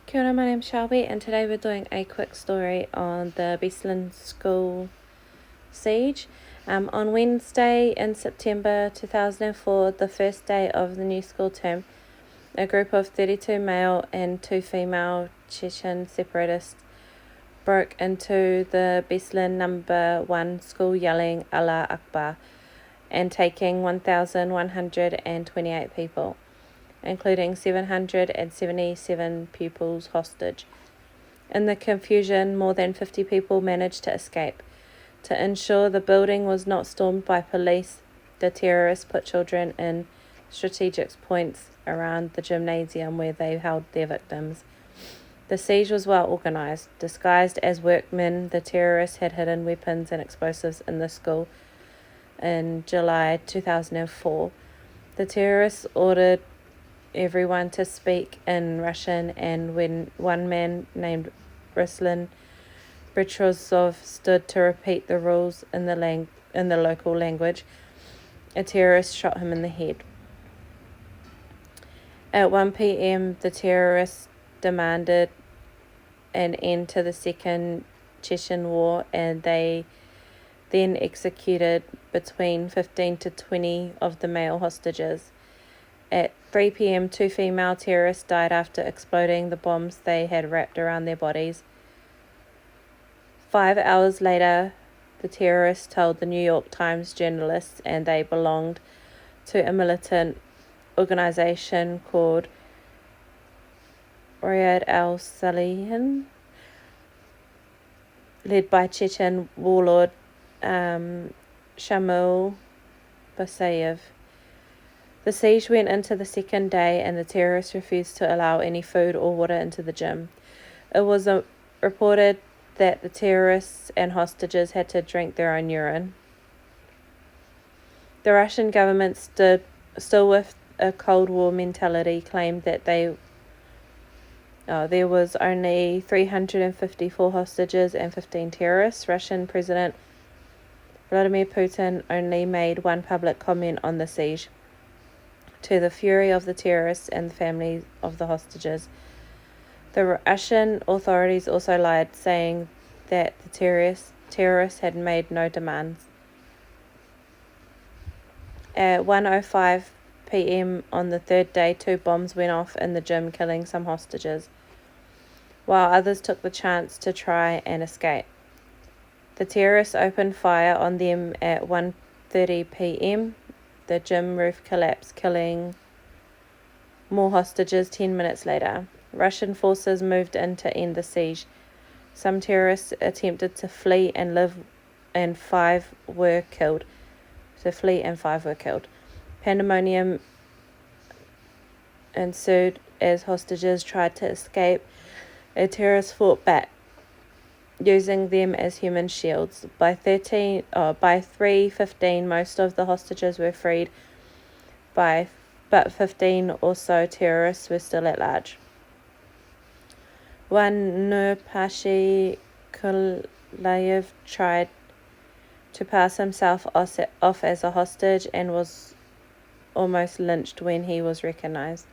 Kia ora, my name's Shelby, and today we're doing a quick story on the Beslan school siege. On Wednesday in September 2004, the first day of the new school term, a group of 32 male and 2 female Chechen separatists broke into the Beslan number 1 school yelling Allah Akbar and taking 1,128 people, including 777 pupils hostage. In the confusion, more than 50 people managed to escape. To ensure the building was not stormed by police, the terrorists put children in strategic points around the gymnasium where they held their victims. The siege was well organized. Disguised as workmen, the terrorists had hidden weapons and explosives in the school. In July 2004, the terrorists ordered everyone to speak in Russian, and when one man named Beslan Betrosov stood to repeat the rules in the local language, a terrorist shot him in the head. At 1 p.m., the terrorists demanded an end to the Second Chechen War, and they then executed between 15 to 20 of the male hostages. At 3 p.m., 2 female terrorists died after exploding the bombs they had wrapped around their bodies. 5 hours later, the terrorists told the New York Times journalists and they belonged to a militant organization called Riyad al-Salihin, led by Chechen warlord Shamil Basayev. The siege went into the second day, and the terrorists refused to allow any food or water into the gym. It was reported that the terrorists and hostages had to drink their own urine. The Russian government, still with a Cold War mentality, claimed that there was only 354 hostages and 15 terrorists. Russian President Vladimir Putin only made one public comment on the siege, to the fury of the terrorists and the families of the hostages. The Russian authorities also lied, saying that the terrorists had made no demands. At 1:05 p.m. on the third day, 2 bombs went off in the gym, killing some hostages, while others took the chance to try and escape. The terrorists opened fire on them at 1:30 p.m. The gym roof collapsed, killing more hostages 10 minutes later. Russian forces moved in to end the siege. Some terrorists attempted to flee and 5 were killed. Pandemonium ensued as hostages tried to escape. A terrorist fought back, using them as human shields. By 3:15, most of the hostages were freed, but 15 or so terrorists were still at large. One Nurpashi Kulayev tried to pass himself off as a hostage and was almost lynched when he was recognized.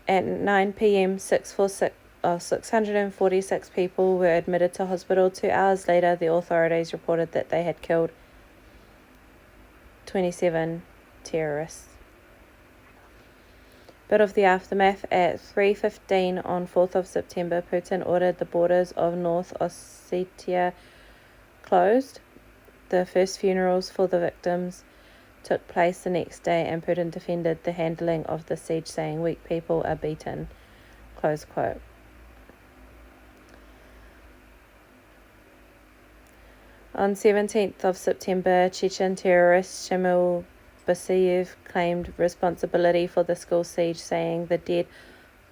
At 9 p.m., 646 people were admitted to hospital. 2 hours later, the authorities reported that they had killed 27 terrorists. Bit of the aftermath. At 3:15 on 4th of September, Putin ordered the borders of North Ossetia closed. The first funerals for the victims took place the next day, and Putin defended the handling of the siege, saying, "Weak people are beaten." Close quote. On 17th of September, Chechen terrorist Shamil Basayev claimed responsibility for the school siege, saying the dead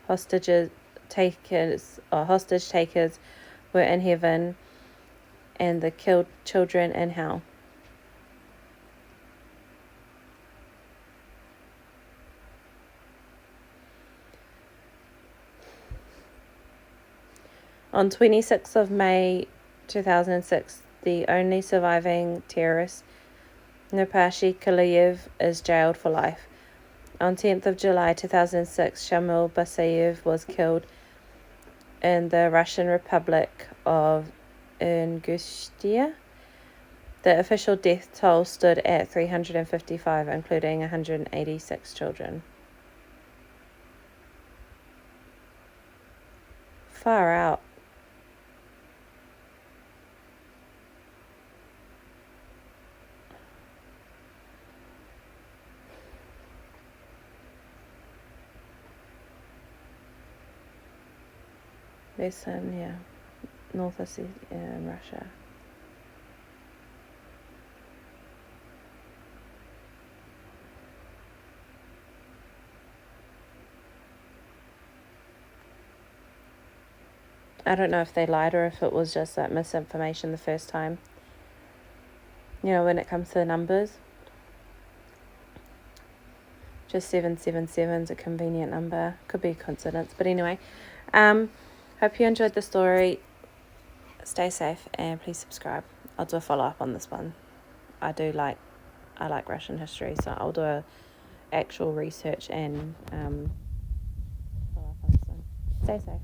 hostage takers were in heaven and the killed children in hell. On 26th of May 2006, the only surviving terrorist, Nurpashi Kulayev, is jailed for life. On 10th of July 2006, Shamil Basayev was killed in the Russian Republic of Ingushetia. The official death toll stood at 355, including 186 children. Far out. Beslan, yeah. North Ossetia in Russia. I don't know if they lied or if it was just that misinformation the first time. You know, when it comes to the numbers. Just 777 is a convenient number. Could be a coincidence. But anyway, hope you enjoyed the story. Stay safe and please subscribe. I'll do a follow-up on this one. I like Russian history, so I'll do a actual research and follow up on this one. Stay safe.